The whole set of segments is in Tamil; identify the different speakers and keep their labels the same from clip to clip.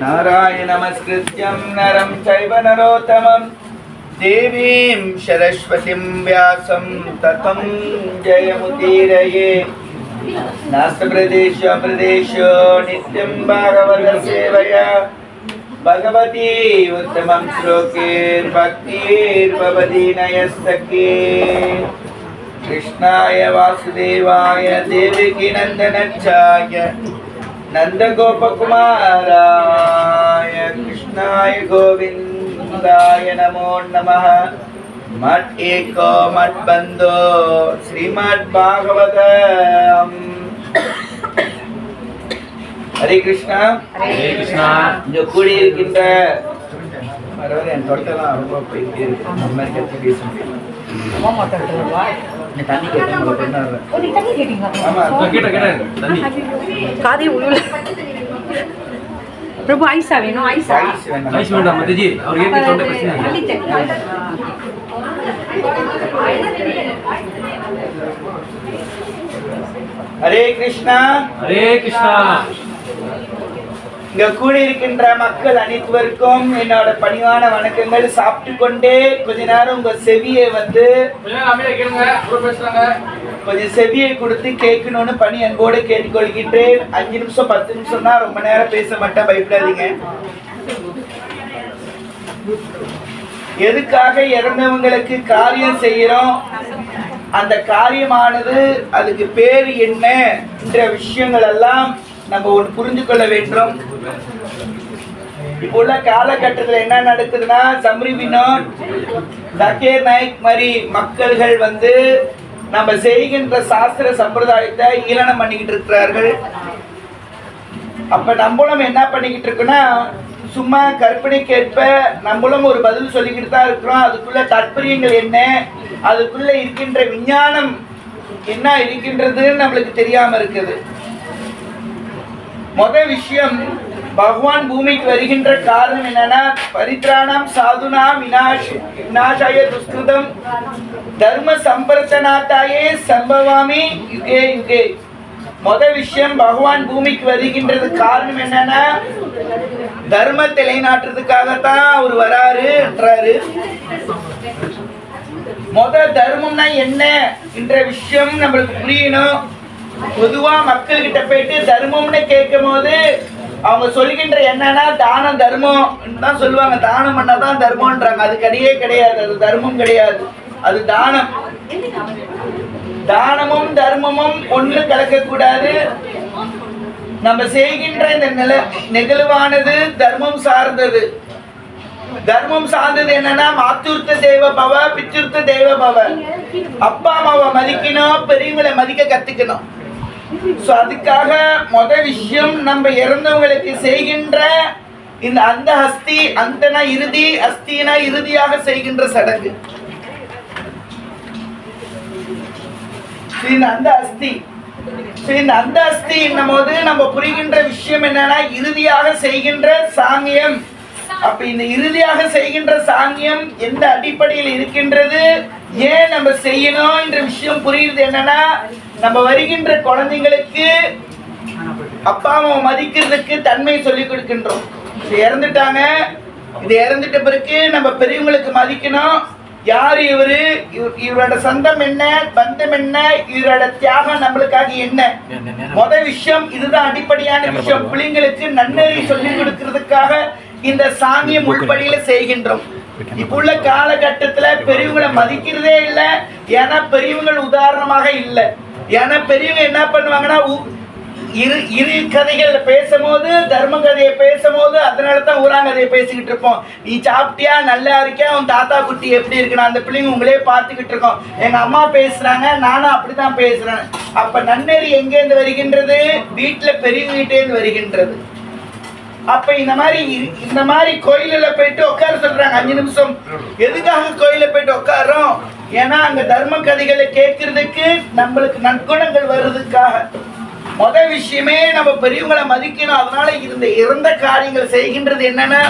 Speaker 1: नारायण नमस्कृत्यं नरं चैव नरोत्तमं देवीं सरस्वतीं व्यासं ततं जयमुदीरये नास्ति प्रदेशो नित्यं भागवतसेवया भगवती उत्तमं श्लोकैर्भक्तिर्भवति नयस्तके कृष्णाय वासुदेवाय देवकी नन्दनाय नंदगोपकुमाराय कृष्णाय गोविंदाय नमो नमः। मठ एको मठ बंदो श्रीमद् भागवतम। हरे कृष्णा
Speaker 2: हरे कृष्णा।
Speaker 1: जो கூடி இருக்கின்ற பரவாயில்லை என் தொட்டலாம் ரொம்ப போயிட்டே இருக்கு. அந்த மாதிரி கத்தி பேச முடியல. தண்ணி கேட்டேன்
Speaker 3: प्रभु आइसा वेनो आइसा
Speaker 2: आइस मैडम मत जी और ये छोटे प्रश्न है।
Speaker 1: हरे कृष्णा
Speaker 2: हरे कृष्णा।
Speaker 1: இங்க கூடி இருக்கின்ற மக்கள் அனைவருக்கும் என்னோட பணிவான வணக்கங்கள். சாப்பிட்டு கொண்டே கொஞ்ச நேரம் உங்க செவியை வந்து கொஞ்சம் செவியை கொடுத்து கேட்கணும்னு பணி அன்போடு கேட்டுக்கொள்கின்றேன். 5 நிமிஷம் 10 நிமிஷம் தான், ரொம்ப நேரம் பேச மாட்டேன், பயப்படாதீங்க. எதுக்காக இறந்தவங்களுக்கு காரியம் செய்யறோம், அந்த காரியமானது அதுக்கு பேரு என்ன என்ற விஷயங்கள் எல்லாம் நம்ம ஒன்று புரிஞ்சு கொள்ள வேண்டும். இப்போ உள்ள காலகட்டத்தில் என்ன நடக்குதுன்னா, சம்ரி வினோத், ஜக்கீர் நாயக் மாதிரி மக்கள்கள் வந்து நம்ம செய்கின்ற சாஸ்திர சம்பிரதாயத்தை ஈழனம் பண்ணிக்கிட்டு இருக்கிறார்கள். அப்ப நம்மளும் என்ன பண்ணிக்கிட்டு இருக்கோம்னா, சும்மா கற்பனைக்கேற்ப நம்மளும் ஒரு பதில் சொல்லிக்கிட்டு தான் இருக்கிறோம். அதுக்குள்ள தாற்பயங்கள் என்ன, அதுக்குள்ள இருக்கின்ற விஞ்ஞானம் என்ன இருக்கின்றதுன்னு நம்மளுக்கு தெரியாம இருக்குது. முதல் விஷயம், பகவான் பூமிக்கு வருகின்ற காரணம் என்னன்னா, பரித்ராணம் சாதுனா விநாசாய துஷ்கிருதம் தர்ம சம்பர்த்தனாத்தாயே சம்பவாமி யுகே யுகே. முதல் விஷயம், பகவான் பூமிக்கு வருகின்றது காரணம் என்னன்னா, தர்மத்தை நிலைநாட்டுறதுக்காகத்தான் அவர் வராருன்றாரு. முதல் தர்மம்னா என்ன என்ற விஷயம் நம்மளுக்கு புரியணும். பொதுவா மக்கள் கிட்ட போயிட்டு தர்மம்னு கேட்கும் போது அவங்க சொல்கின்ற என்னன்னா, தானம் தர்மம் தான் சொல்லுவாங்க. தானம் பண்ணாதான் தர்மம்ன்றாங்க. அது கிடையாது, அது தர்மம் கிடையாது, அது தானம். தானமும் தர்மமும் ஒன்று கலக்கக்கூடாது. நம்ம செய்கின்ற இந்த நிகழ்வானது தர்மம் சார்ந்தது. தர்மம் சார்ந்தது என்னன்னா, மாத்துர்த்த தேவ பவ பிச்சுர்த்த தேவ பவ. அப்பா அம்மாவை மதிக்கணும், பெரியவங்களை மதிக்க கத்துக்கணும். அதுக்காக முதல் விஷயம், நம்ம இறந்தவங்களுக்கு செய்கின்ற இந்த அந்த அஸ்தி, அந்தனா இறுதி, அஸ்தினா இறுதியாக செய்கின்ற சடங்கு. இந்த அந்த அஸ்தி, இந்த அந்த அஸ்தி என்னும் போது நம்ம புரிகின்ற விஷயம் என்னன்னா, இறுதியாக செய்கின்ற சாங்கியம். அப்ப இந்த இறுதியாக செய்கின்ற சாங்கியம் எந்த அடிப்படையில் இருக்கின்றது, ஏன் நம்ம செய்யணும் என்ற விஷயம் புரியுது. என்னன்னா, நம்ம வருகின்ற குழந்தைங்களுக்கு அப்பா அம்மா மதிக்கிறதுக்கு தன்மை சொல்லி கொடுக்கின்றோம். இது இறந்துட்டாங்க, இது இறந்துட்ட பிறகு நம்ம பெரியவங்களுக்கு மதிக்கணும். யார் இவரு, இவரோட சொந்தம் என்ன, பந்தம் என்ன, இவரோட தியாகம் நம்மளுக்காக என்ன. முதல் விஷயம் இதுதான் அடிப்படையான விஷயம். பிள்ளைங்களுக்கு நன்னறி சொல்லி கொடுக்கறதுக்காக இந்த சாங்கியம் உள்படியில செய்கின்றோம். இப்ப உள்ள காலகட்டத்துல பெரியவங்களை மதிக்கிறதே இல்லை. ஏன்னா பெரியவங்கள் உதாரணமாக இல்லை. ஏன்னா பெரியவங்க என்ன பண்ணுவாங்கன்னா, இரு கதைகள் பேசும்போது, தர்ம கதையை பேசும்போது, அதனாலதான் ஊராங்கதையை பேசிக்கிட்டு இருப்போம். நீ சாப்பிட்டியா, நல்லா இருக்கியா, உன் தாத்தா குட்டி எப்படி இருக்குன்னு அந்த பிள்ளைங்க உங்களே பார்த்துக்கிட்டு இருக்கோம். எங்க அம்மா பேசுறாங்க, நானும் அப்படித்தான் பேசுறேன். அப்ப நன்னெறி எங்கேருந்து வருகின்றது, வீட்டுல பெரியவங்க கிட்டேருந்து வருகின்றது. அப்ப இந்த மாதிரி கோயில போயிட்டு உட்கார சொல்றாங்க 5 நிமிஷம். எதுக்காக கோயில போயிட்டு உட்காரோம்? ஏன்னா அங்க தர்ம கதைகளை கேட்கறதுக்கு நம்மளுக்கு நற்குணங்கள் வருவதுக்காக. முதல் விஷயமே நம்ம பெரியவங்களை மதிக்கணும். அதனால இந்த இறந்த காரியங்கள் செய்கின்றது என்னன்னா,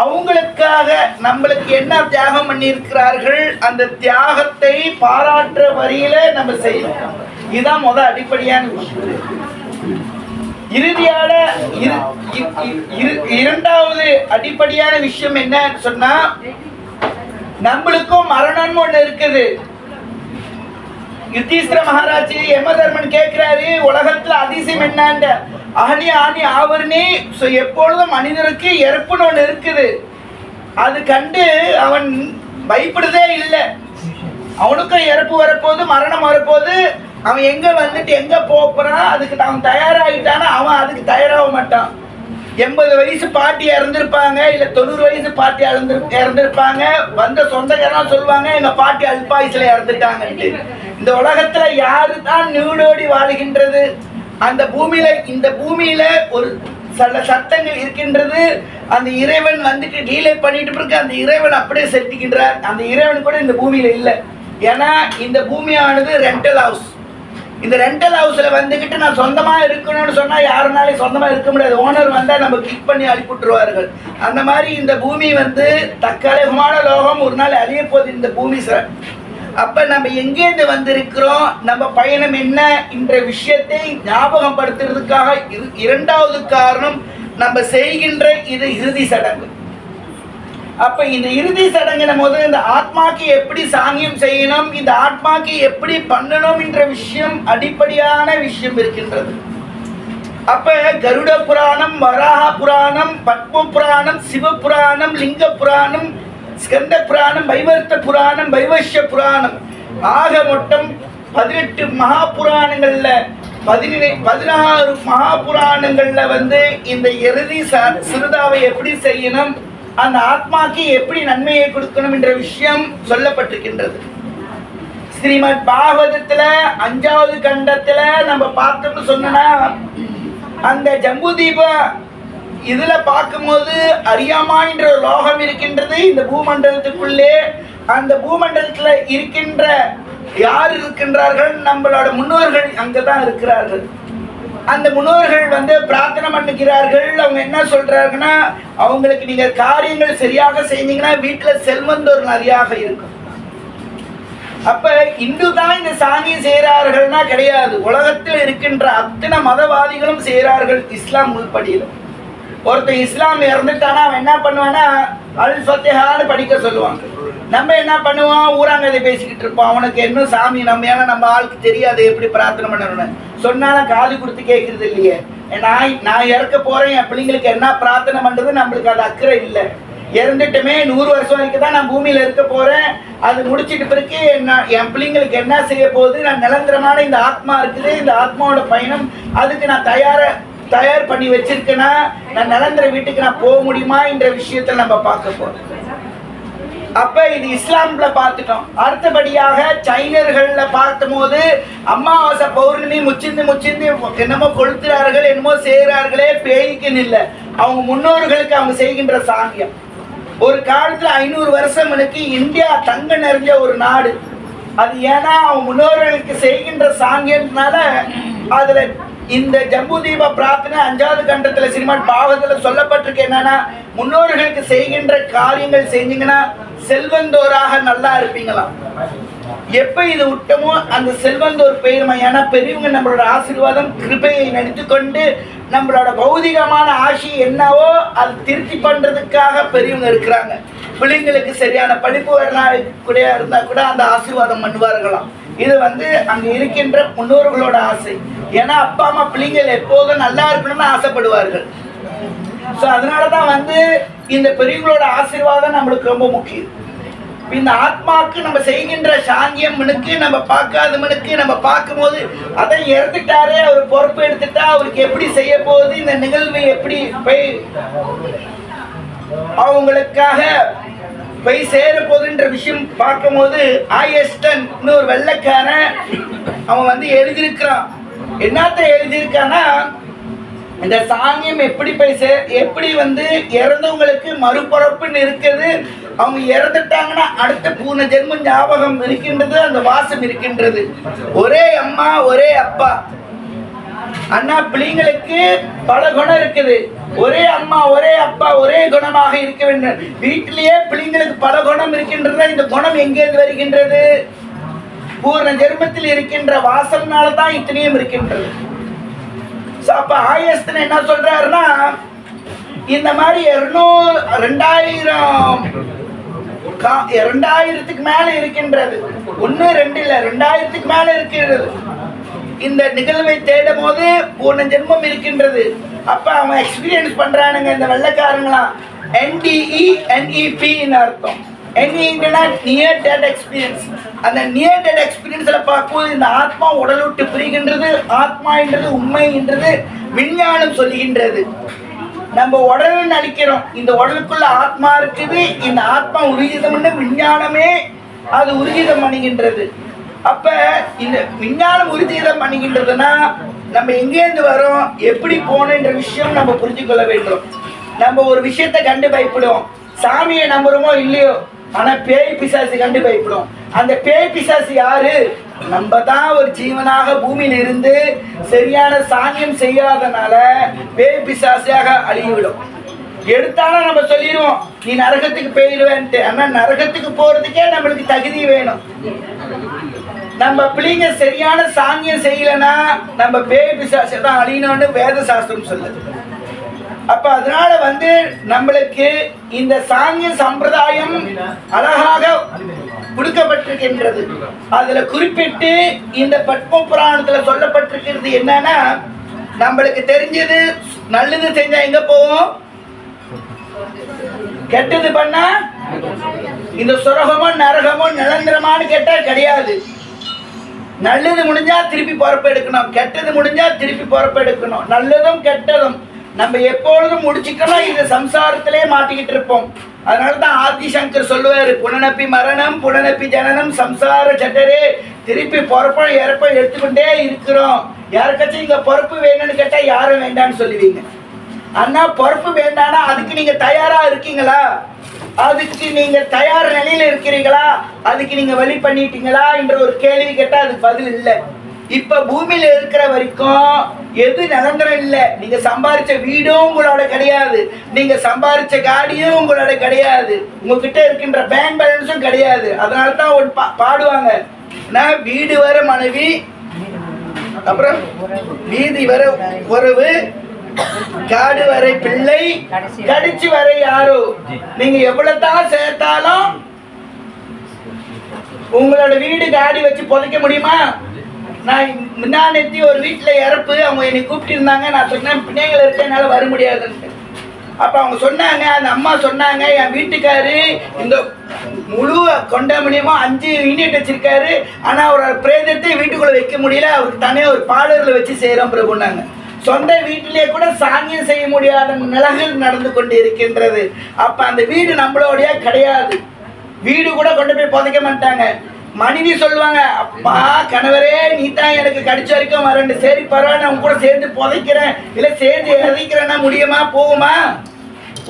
Speaker 1: அவங்களுக்காக நம்மளுக்கு என்ன தியாகம் பண்ணி இருக்கிறார்கள், அந்த தியாகத்தை பாராட்டுற வரியில நம்ம செய்யணும். இதுதான் முதல் அடிப்படையான விஷயம். இறுதியான இரண்டாவது அடிப்படையான விஷயம் என்ன சொன்னா, நம்மளுக்கும் மரணம் ஒண்ணு இருக்குது. யுத்தீஸ்வர மகாராஜ் யமதர்மன் கேட்கிறாரு, உலகத்துல அதிசயம் என்னன்ற அகனி ஆணி ஆவரணி, எப்பொழுதும் மனிதனுக்கு இறப்புன்னு ஒண்ணு இருக்குது. அது கண்டு அவன் பயப்படுதே இல்லை. அவனுக்கும் இறப்பு வரப்போது, மரணம் வரப்போது. அவன் எங்க வந்துட்டு எங்க போறான், அதுக்கு அவன் தயாராகிட்டானா அவன் அதுக்கு தயாராக மாட்டான். 80 வயசு பாட்டி இறந்துருப்பாங்க, இல்ல 90 வயசு பாட்டி இறந்துருப்பாங்க. வந்த சொந்தக்காரன் சொல்லுவாங்க, எங்க பாட்டி அல்பாயுசுல இறந்துட்டாங்கன்ட்டு. இந்த உலகத்துல யாரு தான் நீடோடி வாழுகின்றது? அந்த பூமியில, இந்த பூமியில ஒரு சில சட்டங்கள் இருக்கின்றது. அந்த இறைவன் வந்துட்டு டீலே பண்ணிட்டு இருக்கு. அந்த இறைவன் அப்படியே செலுத்திக்கின்றார். அந்த இறைவன் கூட இந்த பூமியில இல்லை. ஏன்னா இந்த பூமியானது ரெண்டல் ஹவுஸ். இந்த ரெண்டல் ஹவுஸ்ல வந்துகிட்டு நான் சொந்தமா இருக்கணும்னு சொன்னா யாருனாலும் சொந்தமா இருக்க முடியாது. ஓனர் வந்தா நம்ம கிளிக் பண்ணி அனுப்பிவிட்டுருவார்கள். அந்த மாதிரி இந்த பூமி வந்து தற்காலிகமான லோகம், ஒரு நாள் அழிய போகுது இந்த பூமி சார். அப்ப நம்ம எங்கேருந்து வந்திருக்கிறோம், நம்ம பயணம் என்ன என்ற விஷயத்தை ஞாபகம் படுத்துறதுக்காக இரண்டாவது காரணம் நம்ம செய்கின்ற இது இறுதி சடங்கு. அப்ப இந்த இறுதி சடங்கு போது இந்த ஆத்மாக்கு எப்படி சாங்கியம் செய்யணும், இந்த ஆத்மாக்கு எப்படி பண்ணணும் என்ற விஷயம், அடிப்படையான விஷயம் இருக்கின்றது. அப்ப கருட புராணம், வராக புராணம், பத்ம புராணம், சிவ புராணம், லிங்க புராணம், ஸ்கந்த புராணம், வைவர்த்த புராணம், வைவஸ்ய புராணம், ஆக மொத்தம் 18 மகா புராணங்கள்ல 16 மகா புராணங்கள்ல வந்து இந்த இறுதி சிறுதாவை எப்படி செய்யணும், அந்த ஆத்மாக்கு எப்படி நன்மையை கொடுக்கணும் என்ற விஷயம் சொல்லப்பட்டிருக்கின்றது. ஸ்ரீமத் பாகவதத்துல 5வது கண்டத்துல நம்ம பார்த்தோம்னு சொன்னா, அந்த ஜம்புதீப இதுல பார்க்கும்போது அரியாமா என்ற ஒரு லோகம் இருக்கின்றது இந்த பூமண்டலத்துக்குள்ளே. அந்த பூமண்டலத்துல இருக்கின்ற யார் இருக்கின்றார்கள், நம்மளோட முன்னோர்கள் அங்கதான் இருக்கிறார்கள். அந்த முன்னோர்கள் வந்து பிரார்த்தனை பண்ணுகிறார்கள். அவங்க என்ன சொல்றாங்கன்னா, அவங்களுக்கு நீங்க காரியங்கள் சரியாக செய்தீங்கன்னா வீட்டுல செல்வந்தோர் நிறையாக இருக்கும். அப்ப இந்து தான் இந்த சாங்கியம் செய்கிறார்கள்னா கிடையாது. உலகத்தில் இருக்கின்ற அத்தனை மதவாதிகளும் செய்கிறார்கள் இஸ்லாம் உள்படியிலும். ஒருத்தர் இஸ்லாம் இறந்துட்டானா அவன் என்ன பண்ணுவான்னா அல் ஃபத்திஹான்னு படிக்க சொல்லுவாங்க. நம்ம என்ன பண்ணுவோம், ஊராங்கதை பேசிக்கிட்டு இருப்போம். அவனுக்கு இன்னும் சாமி நம்ம ஏன்னா நம்ம ஆளுக்கு தெரியாது எப்படி பிரார்த்தனை பண்ணணும்னு. சொன்னாலும் காது கொடுத்து கேட்கறது இல்லையே. நான் இறக்க போறேன், என் பிள்ளைங்களுக்கு என்ன பிரார்த்தனை பண்றது நம்மளுக்கு அது அக்கறை இல்லை. இறந்துட்டுமே 100 வருஷம் வரைக்கும் தான் நான் பூமியில இருக்க போறேன். அது முடிச்சிட்டு பிறகு என் பிள்ளைங்களுக்கு என்ன செய்ய போகுது, நான் நிரந்தரமான இந்த ஆத்மா இருக்குது, இந்த ஆத்மாவோட பயணம் அதுக்கு நான் தயார் பண்ணி வச்சிருக்கேன்னா நான் நிரந்தர வீட்டுக்கு நான் போக முடியுமா என்ற விஷயத்தை நம்ம பார்க்க போறோம். அப்ப இது இஸ்லாம்ல பார்த்துட்டோம். அடுத்தபடியாக சைனர்கள்ல பார்க்கும் போது அமாவாசை பௌர்ணமி முச்சிந்து என்னமோ கொளுத்துறார்கள், என்னமோ செய்கிறார்களே, பேய்க்குன்னு இல்லை, அவங்க முன்னோர்களுக்கு அவங்க செய்கின்ற சாங்கியம். ஒரு காலத்துல 500 வருஷம் இந்தியா தங்க நிறைஞ்ச ஒரு நாடு. அது ஏன்னா அவங்க முன்னோர்களுக்கு செய்கின்ற சாங்கியத்தினால அதுல இந்த ஜம்புதீப பிரார்த்தனை 5வது கண்டத்துல ஸ்ரீமத் பாகவதத்துல சொல்லப்பட்டிருக்கு. என்னன்னா முன்னோர்களுக்கு செய்கின்ற காரியங்கள் செஞ்சீங்கன்னா செல்வந்தோராக நல்லா இருப்பீங்களாம். எப்ப இது விட்டமோ அந்த செல்வந்தோர் பெயர்மை. ஏன்னா பெரியவங்க நம்மளோட ஆசீர்வாதம் கிருபையை நினைத்து கொண்டு நம்மளோட பௌதிகமான ஆசை என்னவோ அது திருப்தி பண்றதுக்காக பெரியவங்க இருக்கிறாங்க. பிள்ளைங்களுக்கு சரியான படிப்பு வரலாம் கூட இருந்தா கூட அந்த ஆசீர்வாதம் பண்ணுவார்களாம். இது வந்து அங்க இருக்கின்ற முன்னோர்களோட ஆசை. ஏன்னா அப்பா அம்மா பிள்ளைங்கள் எப்போதும் நல்லா இருக்கணும்னு ஆசைப்படுவார்கள். ஸோ அதனாலதான் வந்து இந்த பெரியவங்களோட ஆசீர்வாதம் நம்மளுக்கு ரொம்ப முக்கியம். இந்த ஆத்மாக்கு நம்ம செய்கின்ற சாங்கியம் மனுக்கு நம்ம பார்க்காத மனுக்கு நம்ம பார்க்கும்போது அதை இறந்துட்டாரே, அவர் பொறுப்பு எடுத்துட்டா அவருக்கு எப்படி செய்ய போகுது, இந்த நிகழ்வு எப்படி போய் அவங்களுக்காக போய் சேர போகுதுன்ற விஷயம் பார்க்கும்போது ஆயஸ்டன் ஒரு வெள்ளைக்காரன் அவன் வந்து எழுதியிருக்கிறான். என்னத்த எழுதியிருக்கான்னா, இந்த சாங்கியம் எப்படி போய் எப்படி வந்து இறந்தவங்களுக்கு மறுபிறப்புன்னு இருக்குது. அவங்க இறந்துட்டாங்கன்னா அடுத்த பூர்ண ஜென்மம் ஞாபகம் இருக்கின்றது, அந்த வாசம் இருக்கின்றது. ஒரே அம்மா ஒரே அப்பா, அண்ணா பிள்ளைங்களுக்கு பல குணம் இருக்குது. ஒரே அம்மா ஒரே அப்பா ஒரே குணமாக இருக்க வேண்டும். வீட்டிலேயே பிள்ளைங்களுக்கு பல குணம் இருக்கின்றது. இந்த குணம் எங்கேருந்து வருகின்றது? பூர்ண ஜென்மத்தில் இருக்கின்ற வாசம்னால தான் இத்தனையும் இருக்கின்றது. அப்ப ஆயஸ்தன் என்ன சொல்றாருன்னா, இந்த மாதிரி 2000க்கு மேல இருக்கின்றது. 1 2 இல்ல, 2000க்கு மேல இருக்கிறது. இந்த நிகழ்வை தேடும் போது பூர்ண ஜென்மம் இருக்கின்றது. அப்ப அவன் எக்ஸ்பீரியன்ஸ் பண்றானுங்க இந்த வெள்ளைக்காரங்களாம். NDE NEP அர்த்தம். Near death experience. அந்த நியர் டெத் எக்ஸ்பீரியன்ஸ்ல பார்க்கும்போது இந்த ஆத்மா உடல் விட்டு பிரிகின்றது. ஆத்மா என்றது உண்மை என்றது விஞ்ஞானம் சொல்லுகின்றது. நம்ம உடல் அழிக்கிறோம், இந்த உடலுக்குள்ள ஆத்மா இருக்குது, இந்த ஆத்மா உருகிதம்னு விஞ்ஞானமே அது உருகிதம் பண்ணுகின்றது. அப்ப இந்த விஞ்ஞானம் உறுதியிடம் பண்ணுகின்றதுன்னா நம்ம எங்கேருந்து வரோம், எப்படி போனன்ற விஷயம் நம்ம புரிஞ்சு கொள்ள வேண்டும். நம்ம ஒரு விஷயத்தை கண்டு பயப்படுவோம், சாமியை நம்புறோமோ இல்லையோ, ஆனா பேய் பிசாசு கண்டு பயப்படுவோம். அந்த பேய் பிசாசு யாரு? நம்ம தான் ஒரு ஜீவனாக பூமியில இருந்து சரியான சாங்கியம் செய்யாதனால பேய் பிசாசியாக அழிவிடும். எடுத்தாலும் நம்ம சொல்லிடுவோம் நீ நரகத்துக்கு போயிடுவேன்ட்டு. ஆனா நரகத்துக்கு போறதுக்கே நம்மளுக்கு தகுதி வேணும். நம்ம பிள்ளைங்க சரியான சாங்கியம் செய்யலன்னா நம்ம பேய் பிசாசை தான் அழியணும்னு வேத சாஸ்திரம் சொல்லுது. அப்ப அதனால நம்மளுக்கு இந்த சாங்கிய சம்பிரதாயம் அழகாக கொடுக்கப்பட்டிருக்கின்றது. அதுல குறிப்பிட்டு இந்த பத்ம புராணத்துல சொல்லப்பட்டிருக்கிறது என்னன்னா, நம்மளுக்கு தெரிஞ்சது நல்லது செஞ்சா எங்க போவோம், கெட்டது பண்ணா இந்த சுரகமோ நரகமோ நிரந்தரமானு கேட்டா கிடையாது. நல்லது முடிஞ்சா திருப்பி பொறுப்பு எடுக்கணும், கெட்டது முடிஞ்சா திருப்பி பொறுப்பு எடுக்கணும். நல்லதும் கெட்டதும் நம்ம எப்பொழுதும் முடிச்சுக்கணும். இந்த சம்சாரத்திலே மாட்டிக்கிட்டு இருப்போம். அதனாலதான் ஆதிசங்கர் சொல்லுவாரு, புனனப்பி மரணம் புனனப்பி ஜனனம் சம்சார சட்டரே. திருப்பி பொறுப்பும் இறப்பும் எடுத்துக்கிட்டே இருக்கிறோம். யாருக்காச்சும் இங்க பொறுப்பு வேணும்னு கேட்டா யாரும் வேண்டாம்னு சொல்லுவீங்க. ஆனா பொறுப்பு வேண்டாம்னா அதுக்கு நீங்க தயாரா இருக்கீங்களா, அதுக்கு நீங்க தயார் நிலையில இருக்கிறீங்களா, அதுக்கு நீங்க வழி பண்ணிட்டீங்களா என்ற ஒரு கேள்வி கேட்டா அதுக்கு பதில் இல்லை. இப்ப பூமியில இருக்கிற வரைக்கும் எது நிரந்தரம் இல்லை. நீங்க சம்பாரிச்ச வீடும் உங்களோட கிடையாது, நீங்க சம்பாரிச்ச காடியும் உங்களோட கிடையாது, உங்ககிட்ட இருக்கின்ற பேங்க் பேலன்ஸும் கிடையாது. அதனாலதான் ஒரு பாடுவாங்க, வீடு வர மனைவி, அப்புறம் வீதி வர உறவு, காடு வரை பிள்ளை, கடிச்சு வரை யாரோ. நீங்க எவ்வளவுதான் சேர்த்தாலும் உங்களோட வீடு காடி வச்சு புதைக்க முடியுமா? நான் முன்னாடி ஒரு வீட்டில் இறப்பு, அவங்க என்னை கூப்பிட்டு இருந்தாங்க. நான் சொன்னேன் பிள்ளைங்கள் இருக்க என்னால் வர முடியாதுன்ட்டு. அப்போ அவங்க சொன்னாங்க, அந்த அம்மா சொன்னாங்க, என் வீட்டுக்காரு இந்த முழு கொண்டாமணியமா 5 யூனிட் வச்சிருக்காரு, ஆனால் அவரோட பிரேதத்தை வீட்டுக்குள்ளே வைக்க முடியல, அவருக்கு தனியாக ஒரு பாடலில் வச்சு செய்கிறோம் பிரபுன்னாங்க. சொந்த வீட்டிலே கூட சாங்கியம் செய்ய முடியாத நிலைகள் நடந்து கொண்டு இருக்கின்றது. அப்போ அந்த வீடு நம்மளோடைய கிடையாது. வீடு கூட கொண்டு போய் புதைக்க மாட்டாங்க. மனைவி சொல்லுவாங்க, அப்பா கணவரே நீ தான் எனக்கு கடிச்ச வரைக்கும் வரண்டு, சரி பரவாயில்ல நான் கூட சேர்ந்து புதைக்கிறேன், இல்லை சேர்ந்து இறக்கிறேன்னா முடியுமா, போகுமா?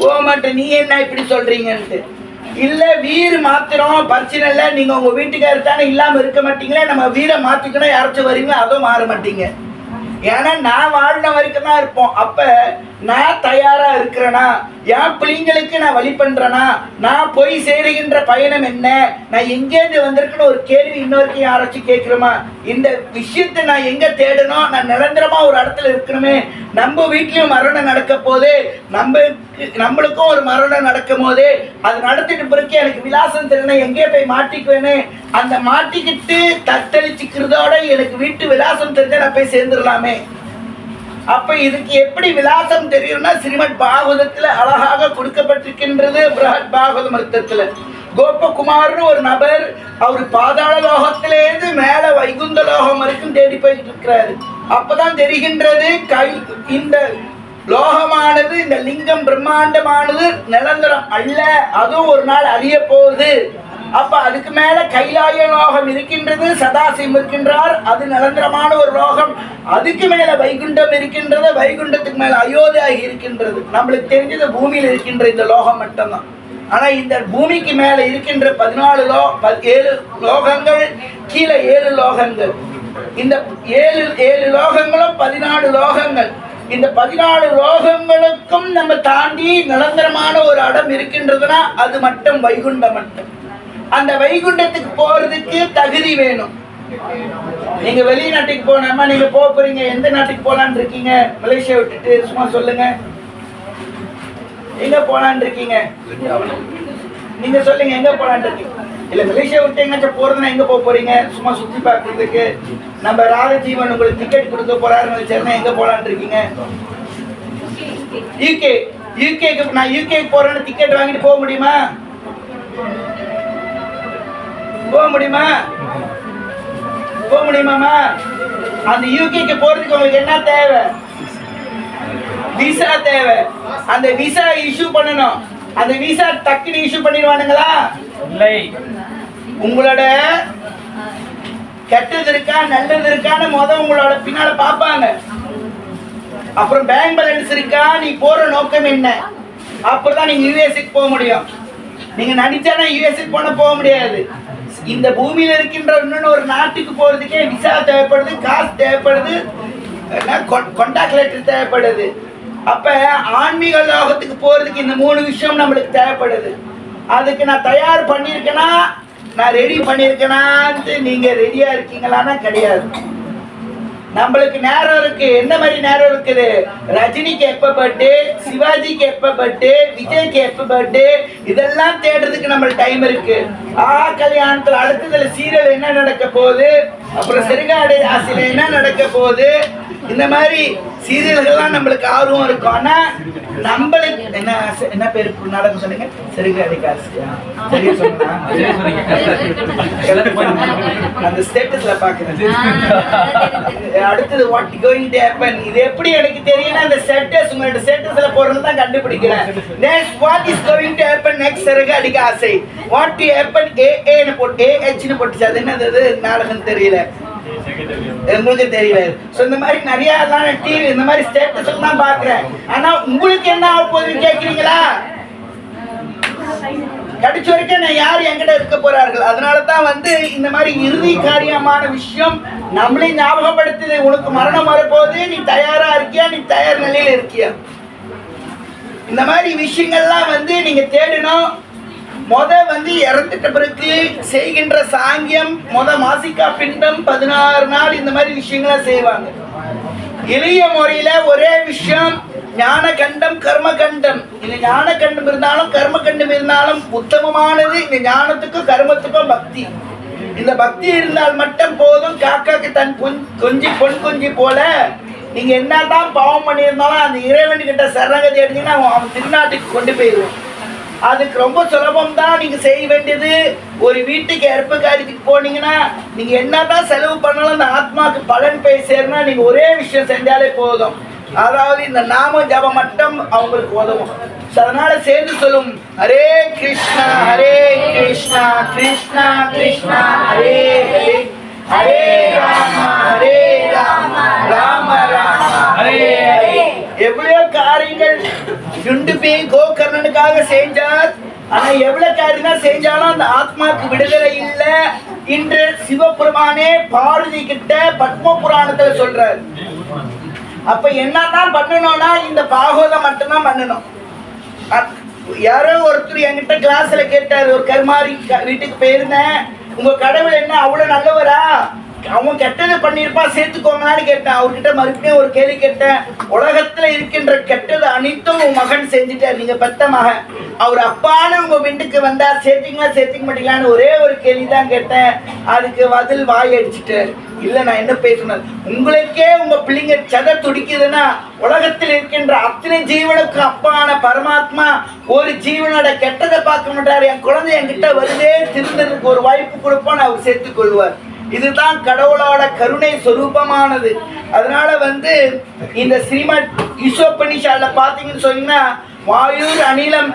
Speaker 1: போக மாட்டேன். நீ என்ன இப்படி சொல்றீங்கன்ட்டு. இல்லை வீடு மாத்திரம் பிரச்சனை இல்லை, நீங்கள் உங்கள் வீட்டுக்காரு தானே இல்லாமல் இருக்க மாட்டீங்களே, நம்ம வீடை மாற்றிக்கணும், யாராச்சும் வரீங்களோ அதுவும் மாற மாட்டீங்க. ஏன்னா நான் வாழ்ந்த வரைக்கும் தான் இருப்போம். அப்ப நான் தயாரா இருக்கிறேனா, என் பிள்ளைங்களுக்கு நான் வழி பண்றேனா, நான் போய் சேருகின்ற பயணம் என்ன, நான் எங்கேருந்து வந்திருக்குன்னு ஒரு கேள்வி இன்னொருக்கு யாராச்சும் கேட்கிறோமா? இந்த விஷயத்தை நான் எங்க தேடணும், நான் நிரந்தரமா ஒரு இடத்துல இருக்கணுமே. நம்ம வீட்லயும் மரணம் நடக்க போது, நம்மளுக்கும் ஒரு மரணம் நடக்கும் போது அது நடத்திட்டு பிறகு எனக்கு விலாசம் தெரியணும், எங்கே போய் மாட்டிக்குவேன்னு அந்த மாட்டிக்கிட்டு தத்தளிச்சுக்கிறதோட எனக்கு வீட்டு விலாசம் தெரிஞ்ச நான் போய் சேர்ந்துடலாமே. அப்ப இதுக்கு எப்படி விலாசம் தெரியும்னா, ஸ்ரீமத் பாகவதத்துல அழகாக கொடுக்கப்பட்டிருக்கின்றது. பிரஹத் பாகவத மருத்தத்துல கோபகுமார்னு ஒரு நபர், அவர் பாதாள லோகத்திலேருந்து மேல வைகுந்த லோகம் வரைக்கும் தேடி போயிட்டு இருக்கிறாரு. அப்பதான் தெரிகின்றது இந்த லோகமானது, இந்த லிங்கம் பிரம்மாண்டமானது நிரந்தரம் அல்ல, அதுவும் ஒரு நாள் அழிய போகுது. அப்ப அதுக்கு மேல கைலாய லோகம் இருக்கின்றது, சதாசிவம் இருக்கின்றார், அது நிரந்தரமான ஒரு லோகம். அதுக்கு மேல வைகுண்டம் இருக்கின்றது, வைகுண்டத்துக்கு மேல அயோத்தியா இருக்கின்றது. நம்மளுக்கு தெரிஞ்சது பூமியில் இருக்கின்ற இந்த லோகம் மட்டும்தான். ஆனா இந்த பூமிக்கு மேல இருக்கின்ற 7 லோகங்கள், கீழே 7 லோகங்கள். இந்த 7 லோகங்களும் 14 லோகங்கள். இந்த 14 லோகங்களுக்கும் நம்ம தாண்டி நிரந்தரமான ஒரு இடம் இருக்கின்றதுன்னா அது மட்டும் வைகுண்டம் மட்டும். அந்த வைகுண்டத்துக்கு போறதுக்கு தகுதி வேணும். நீங்க வெளிநாட்டுக்கு போனோமா, நீங்க போக போறீங்க, எந்த நாட்டுக்கு போலான்னு இருக்கீங்க? மலேசியா விட்டுட்டு சும்மா சொல்லுங்க, எங்க போலான்னு இருக்கீங்க? நீங்க சொல்லுங்க, எங்க போலான்னு இருக்கீங்க? இல்ல மலேசியா விட்டு எங்கேயாச்சும் போறதுன்னா எங்க போக போறீங்க? சும்மா சுத்தி பார்க்கறதுக்கு. நம்ம ராஜஜீவன் உங்களுக்கு டிக்கெட் கொடுக்க போறாருன்னு வச்சிருந்தா எங்க போலான்னு இருக்கீங்க? யூகே. யூகேக்கு நான் யூகேக்கு போறேன்னு டிக்கெட் வாங்கிட்டு போக முடியுமா? போக முடியுமா? போக முடியுமாமா? அந்த யூகேக்கு போறதுக்கு உங்களுக்கு என்ன தேவை? விசா தேவை. அந்த விசா இஷ்யூ பண்ணணும். அந்த விசா டக்குனு இஷ்யூ பண்ணிடுவானுங்களா? இல்லை. உங்களோட கெட்டது இருக்கா நல்லது இருக்கான்னு உங்களோட பின்னால பாப்பாங்க. அப்புறம் பேங்க் பேலன்ஸ் இருக்கா, நீ போற நோக்கம் என்ன, அப்பதான் நீங்க யுஎஸ்க்கு போக முடியும். நீங்க நினைச்சானா யுஎஸ்க்கு போக முடியாது. இந்த பூமியில இருக்கின்ற இன்னொன்னு ஒரு நாட்டுக்கு போறதுக்கே விசா தேவைப்படுது, காசு தேவைப்படுது, கான்டாக்ட் லெட்டர் தேவைப்படுது. அப்ப ஆன்மீக லோகத்துக்கு போறதுக்கு இந்த 3 விஷயம் நம்மளுக்கு தேவைப்படுது. அதுக்கு நான் தயார் பண்ணியிருக்கேனா, நான் ரெடி பண்ணியிருக்கேனான்ட்டு நீங்க ரெடியா இருக்கீங்களான்னா கிடையாது. நம்மளுக்கு நேரம் இருக்கு. என்ன மாதிரி நேரம் இருக்குது? ரஜினிக்கு எப்ப பர்த்டே, சிவாஜிக்கு எப்ப பர்த்டே, விஜய்க்கு எப்ப பர்த்டே, இதெல்லாம் தேடுறதுக்கு நம்மளுக்கு டைம் இருக்கு. கல்யாணத்துல அடுத்ததுல சீரியல் என்ன நடக்க போகுது, அப்புறம் சிறுகாடை ஆசையில என்ன நடக்க போகுது, இந்த மாதிரி சீரியல்கள்லாம் நம்மளுக்கு ஆர்வம் இருக்கும். ஆனா நம்மளுக்கு என்ன பேரு நாடகம் சொன்னீங்க? சிறுகாடை காசு. சரியா சொன்னா அந்த ஸ்டேட்டஸ்ல பாக்குறேன். அடுத்தது வாட் கோயிங் டு ஹேப்பன், இது எப்படி எனக்கு தெரியும்னா அந்த ஸ்டேட்டஸ், உங்களோட ஸ்டேட்டஸ்ல போறது தான் கண்டுபிடிக்கிறேன். Next what is going to happen next சிறுகாடை காசை. வாட் டு ஹேப்பன் ஏ னு போட்டு ஏஹ் னு போட்டுச்சு. அது என்னது நாடகம் தெரியல, உங்களுக்கு தெரியல. சோ இந்த மாதிரி நிறைய டிவி இந்த மாதிரி ஸ்டேட்டஸ் தான் பாக்குறேன். ஆனா உங்களுக்கு என்ன ஆக போகுதுன்னு கேக்குறீங்களா? கடைசி வரைக்கும் நான் யார் என்கிட்ட இருக்க போறார்கள். அதனாலதான் இந்த மாதிரி இறுதி காரியமான விஷயம் நம்மளே ஞாபகப்படுத்துது. உனக்கு மரணம் வரப்போகுது, நீ தயாரா இருக்கியா, நீ தயார் நிலையில இருக்கியா? இந்த மாதிரி விஷயங்கள்லாம் நீங்க தேடணும். இறந்துட்ட பிறகு செய்கின்ற சாங்கியம் மாசிக்கா பிண்டம் 16 நாள் இந்த மாதிரி விஷயங்களா செய்வாங்க. எளிய முறையில ஒரே விஷயம், ஞான கண்டம் கர்ம கண்டம். இந்த ஞான கண்டம் இருந்தாலும் கர்ம கண்டம் இருந்தாலும் உத்தமமானது இந்த ஞானத்துக்கும் கர்மத்துக்கும் பக்தி. இந்த பக்தி இருந்தால் மட்டும் போதும். காக்காக்கு தன் கொஞ்சி பொன் கொஞ்சி போல நீங்க என்னதான் பாவம் பண்ணியிருந்தாலும் அந்த இறைவன் கிட்ட சரணகதி அடைஞ்சீங்கன்னா அவன் திருநாட்டுக்கு கொண்டு போயிடுவான். அதுக்கு ரொம்ப சுலபம் தான். நீங்க செய்ய வேண்டியது, ஒரு வீட்டுக்கு ஏற்ப காரியத்துக்கு போனீங்கன்னா நீங்க என்னதான் செலவு பண்ணாலும் அந்த ஆத்மாக்கு பலன் போய் சேரனா நீங்க ஒரே விஷயம் செஞ்சாலே போதும். அதாவது இந்த நாம ஜபம் மட்டும் அவங்களுக்கு உதவும். அதனால சேர்ந்து சொல்லும், ஹரே கிருஷ்ணா ஹரே கிருஷ்ணா கிருஷ்ணா கிருஷ்ணா ஹரே ஹரே, ஹரே ராமா ஹரே ராமா ராம ராம ஹரே ஹரே. எவ்வளவு காரியங்கள் குண்டுபி கோகர்ணனுக்காக செஞ்சார். ஆனா எவ்வளவு காரியம் செஞ்சாலும் அந்த ஆத்மாக்கு விடுதலை இல்ல. இன்று சிவபெருமானே பார்வதி கிட்ட பத்ம புராணத்துல சொல்றாரு. அப்ப என்னதான் பண்ணணும்னா இந்த பாகவதம் மட்டும்தான் பண்ணணும். யாரோ ஒருத்தர் என்கிட்ட கிளாஸ்ல கேட்டாரு, ஒரு கருமாரி வீட்டுக்கு போயிருந்தேன், உங்க கடவுள் என்ன அவ்வளவு நல்லவரா, அவன் கெட்டது பண்ணிருப்பா சேர்த்துக்கோங்கன்னு கேட்டேன். அவர்கிட்ட மறுபடியும் ஒரு கேள்வி கேட்டேன், உலகத்துல இருக்கின்ற கெட்டது அனைத்தும் உன் மகன் செஞ்சுட்டார், நீங்க பெத்த மகன், அவர் அப்பான்னு உங்க வீட்டுக்கு வந்தா சேர்த்தீங்களா சேர்த்திக்க மாட்டீங்களான்னு ஒரே ஒரு கேள்விதான் கேட்டேன். அதுக்கு பதில் வாய் அடிச்சுட்டு, இல்ல நான் என்ன பேசுனேன், உங்களுக்கே உங்க பிள்ளைங்க சதை துடிக்குதுன்னா உலகத்தில் இருக்கின்ற அத்தனை ஜீவனுக்கு அப்பான பரமாத்மா ஒரு ஜீவனோட கெட்டதை பார்க்க மாட்டாரு. என் குழந்தை என்கிட்ட வருதே, திருந்ததுக்கு ஒரு வாய்ப்பு கொடுப்பான்னு அவர் சேர்த்துக் கொள்வார். இதுதான் கடவுளோட கருணை சொரூபமானது. அதனால இந்த ஸ்ரீமத் ஈசோபனிஷால பாத்தீங்கன்னு சொன்னீங்கன்னா வாயுர் அனிலம்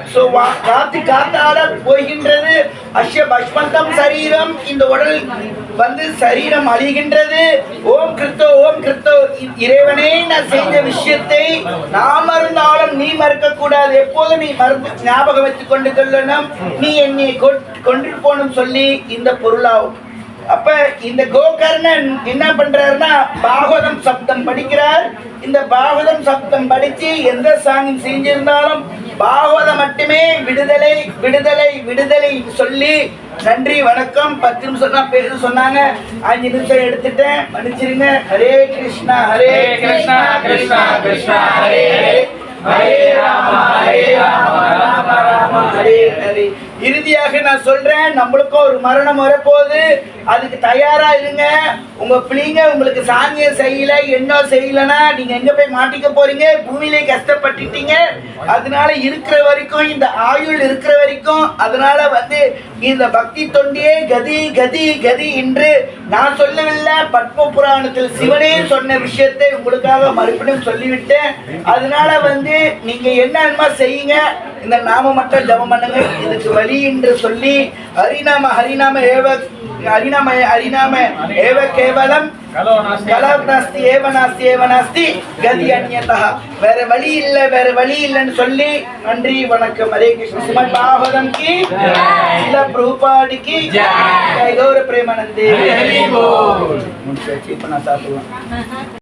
Speaker 1: காத்து காத்தாட போகின்றது. அஷ்ய பஷ்மந்தம் சரீரம், இந்த உடல் சரீரம் அழிகின்றது. ஓம் கிருத்தோ ஓம் கிருத்தோ. இறைவனே நான் செய்த விஷயத்தை நான் மறந்தாலும் நீ மறக்க கூடாது, எப்போதும் நீ மறந்து ஞாபகம் வச்சு கொண்டு கொள்ளணும், நீ என்னை கொண்டு போகணும் சொல்லி இந்த பொருளாகும். அப்ப இந்த கோகர்ணன் என்ன பண்றாருன்னா பாகவதம் சப்தம் படிக்கிறார். இந்த பாகவதம் சப்தம் படிச்சு எந்த சாங்கம் செஞ்சிருந்தாலும் பாகவதம் மட்டுமே விடுதலை விடுதலை விடுதலை சொல்லி நன்றி வணக்கம். 10 நிமிஷம் தான் பேச சொன்னாங்க, 5 நிமிஷம் எடுத்துட்டேன், மன்னிச்சிருங்க. ஹரே கிருஷ்ணா ஹரே கிருஷ்ணா கிருஷ்ணா கிருஷ்ணா ஹரே ஹரே, ஹரே ராம ராம ராம ஹரே ஹரே. இறுதியாக நான் சொல்றேன், நம்மளுக்கும் ஒரு மரணம் வரப்போகுது, அதுக்கு தயாரா இருங்க. உங்க பிள்ளைங்க உங்களுக்கு சாங்கியம் செய்யல என்ன செய்யலன்னா நீங்க எங்க போய் மாட்டிக்க போறீங்க? பூமியிலே கஷ்டப்பட்டுட்டீங்க. அதனால இருக்கிற வரைக்கும், இந்த ஆயுள் இருக்கிற வரைக்கும், அதனால இந்த பக்தி தொண்டியே கதி கதி கதி என்று நான் சொல்லவில்லை, பத்ம புராணத்தில் சிவனே சொன்ன விஷயத்தை உங்களுக்காக மறுபடியும் சொல்லிவிட்டேன். அதனால நீங்க என்ன செய்யுங்க, இந்த நாமமற்ற ஜபம் பண்ணுங்க. இதுக்கு வழி என்று சொல்லி ஹரிநாம ஹரிநாம ஏவ ஹரிநாம ஹரிநாம ஏவ கேவலம் கலம் நாஸ்தி ஏவ நாஸ்தி ஏவ நாஸ்தி கதி அன்யதா. வேற வழி இல்ல, வேற வழி இல்லைன்னு சொல்லி நன்றி வணக்கம். ஹரே கிருஷ்ண. ஸ்ரீமத் பாகவதம் கி சில பிரபுபாதி கி ஜெய். கௌர பிரேமானந்தே. இப்ப நான் சாப்பிடுவேன்.